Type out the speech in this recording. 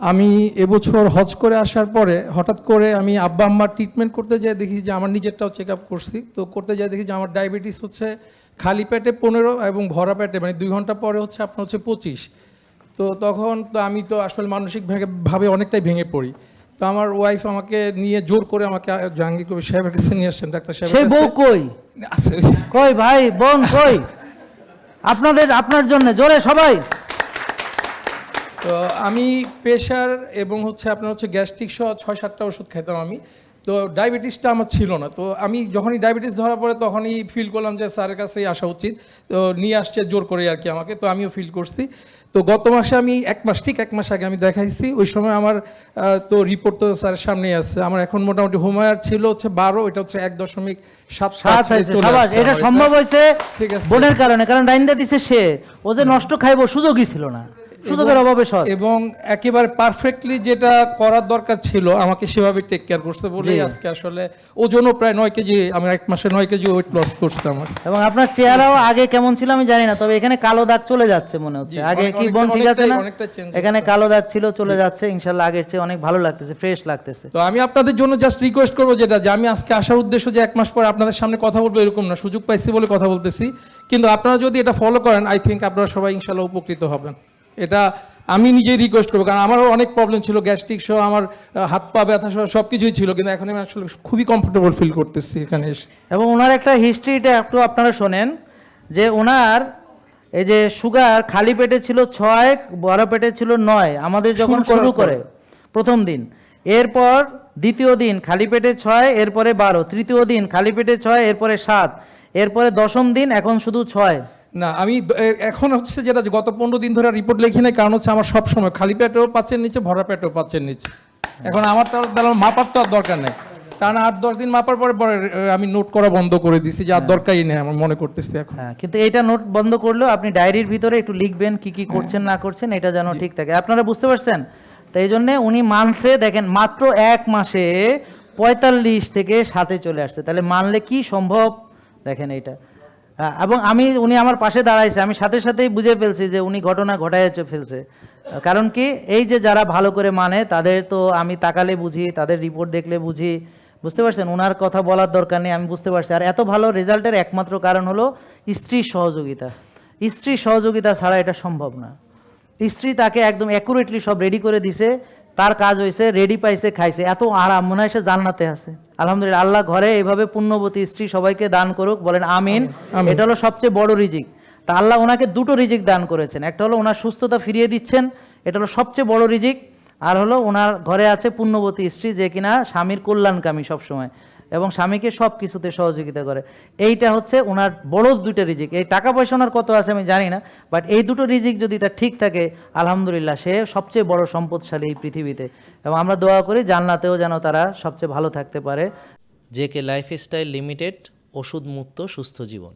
আমি এবছর হজ করে আসার পরে হঠাৎ করে আমি আব্বা আম্মার ট্রিটমেন্ট করতে যেয়ে দেখি যে আমার নিজেরটাও চেক আপ করছি, তো করতে যেয়ে দেখি যে আমার ডায়াবেটিস হচ্ছে খালি পেটে 15 এবং ভরা পেটে মানে 2 ঘন্টা পরে হচ্ছে আপনার হচ্ছে 25। তো তখন তো আমি তো আসলে মানসিকভাবে অনেকটাই ভেঙে পড়ি। তো আমার ওয়াইফ আমাকে নিয়ে জোর করে আমাকে জাহাঙ্গীর কবির সাহেবের কাছে নিয়ে আসছেন, ডাক্তার সাহেবের সেই বউ কাছে। কই আছে। কই ভাই বোন কই? আপনার জন্য জোরে সবাই। তো আমি প্রেশার এবং হচ্ছে আপনার হচ্ছে গ্যাস্ট্রিক সহ 6-7টা ওষুধ খেতাম আমি। তো ডায়াবেটিসটা আমার ছিল না। তো আমি যখনই ডায়াবেটিস ধরা পড়ে তখনই ফিল করলাম যে স্যারের কাছেই আসা উচিত। তো নিয়ে আসছে জোর করে আর কি আমাকে, তো আমিও ফিল করছি। তো গত মাসে আমি ঠিক এক মাস আগে আমি দেখাইছি। ওই সময় আমার তো রিপোর্ট তো স্যারের সামনেই আছে। আমার এখন মোটামুটি হোমায়ার ছিল হচ্ছে 12, এটা হচ্ছে 1.7 এটা সম্ভব হয়েছে ঠিক আছে বোনের কারণে, কারণ ডাইন্দা দিছে সে, ও যে নষ্ট খাইবো সুযোগই ছিল না, সুযোগের অভাবে সৎ। এবং একেবারে পারফেক্টলি যেটা করার দরকার ছিল আমাকে সেভাবে টেক কেয়ার করতে বলেই আজকে আসলে ওজনও প্রায় 9 কেজি, আমি এক মাসে 9 কেজি ওয়েট লস করছি আমার। এবং আপনার চেহারাও আগে কেমন ছিল আমি জানি না, তবে এখানে কালো দাগ চলে যাচ্ছে মনে হচ্ছে। আগে কি বোন ঠিক আছে না? এখানে কালো দাগ ছিল, চলে যাচ্ছে ইনশাআল্লাহ। আগের চেয়ে অনেক ভালো লাগতেছে, ফ্রেশ লাগতেছে। তো আমি আপনাদের জন্য জাস্ট রিকোয়েস্ট করবো যেটা, যে আমি আজকে আসার উদ্দেশ্য যে এক মাস পর আপনাদের সামনে কথা বলবো এরকম না, সুযোগ পাইছি বলে কথা বলতেছি। কিন্তু আপনারা যদি এটা ফলো করেন আই থিঙ্ক আপনারা সবাই ইনশাআল্লাহ উপকৃত হবেন। এটা আমি নিজেই রিকোয়েস্ট করবো, কারণ আমারও অনেক প্রবলেম ছিল, গ্যাস্ট্রিক সহ আমার হাত পা ব্যথা সহ সব কিছুই ছিল, কিন্তু এখন আমি আসলে খুবই কমফোর্টেবল ফিল করতেছি এখানে এসে। এবং ওনার একটা হিস্ট্রিটা একটু আপনারা শোনেন, যে ওনার এই যে সুগার খালি পেটে ছিল 6, বড় পেটে ছিল 9 আমাদের যখন শুরু করে প্রথম দিন। এরপর দ্বিতীয় দিন খালি পেটে 6, এরপরে 12, তৃতীয় দিন খালি পেটে 6, এরপরে 7, এরপরে দশম দিন এখন শুধু 6। না আমি এখন হচ্ছে যেটা গত 15 দিন ধরে রিপোর্ট লিখি নাই, কারণ হচ্ছে আমার সব সময় খালি পেটেও পাচ্ছের নিচে, ভরা পেটেও পাচ্ছের নিচে। এখন আমার তো মাপার তো আর দরকার নেই, কারণ 8-10 দিন মাপার পরে পরে আমি নোট করা বন্ধ করে দিছি, যে আর দরকারই নেই আমার মনে করতেছি এখন। হ্যাঁ, কিন্তু এইটা নোট বন্ধ করলেও আপনি ডায়েরির ভিতরে একটু লিখবেন কি কি করছেন না করছেন, এটা যেন ঠিক থাকে। আপনারা বুঝতে পারছেন? তো এই জন্যে উনি মানছে, দেখেন মাত্র 1 মাসে 45 থেকে 7-এ চলে আসছে, তাহলে মানলে কি সম্ভব দেখেন এইটা। এবং উনি আমার পাশে দাঁড়াইছে, আমি সাথে সাথেই বুঝে ফেলছি যে উনি ঘটনা ঘটায় ফেলছে। কারণ কি, এই যে যারা ভালো করে মানে তাদের তো আমি তাকালে বুঝি, তাদের রিপোর্ট দেখলে বুঝি, বুঝতে পারছেন? ওনার কথা বলার দরকার নেই, আমি বুঝতে পারছি। আর এত ভালো রেজাল্টের একমাত্র কারণ হলো স্ত্রীর সহযোগিতা। স্ত্রীর সহযোগিতা ছাড়া এটা সম্ভব না। স্ত্রী তাকে একদম অ্যাকুরেটলি সব রেডি করে দিছে, তার কাজ হয়েছে, রেডি পাইছে, খাইছে, এত আরাম, মনে হয় সে জান্নাতে আছে। আলহামদুলিল্লাহ, আল্লাহ ঘরে এইভাবে পুণ্যবতী স্ত্রী সবাইকে দান করুক, বলেন আমিন। এটা হলো সবচেয়ে বড় রিজিক। তা আল্লাহ ওনাকে 2টো রিজিক দান করেছেন, একটা হলো ওনার সুস্থতা ফিরিয়ে দিচ্ছেন, এটা হলো সবচেয়ে বড় রিজিক। আর হলো ওনার ঘরে আছে পুণ্যবতী স্ত্রী, যে কিনা স্বামীর কল্যাণকামী সবসময় এবং স্বামীকে সব কিছুতে সহযোগিতা করে। এইটা হচ্ছে ওনার বড় 2টা রিজিক। এই টাকা পয়সা ওনার কত আছে আমি জানি না, বাট এই 2টো রিজিক যদি তার ঠিক থাকে আলহামদুলিল্লাহ সে সবচেয়ে বড় সম্পদশালী এই পৃথিবীতে। এবং আমরা দোয়া করি জান্নাতেও যেন তারা সবচেয়ে ভালো থাকতে পারে। জেকে লাইফস্টাইল লিমিটেড, ওষুধ মুক্ত সুস্থ জীবন।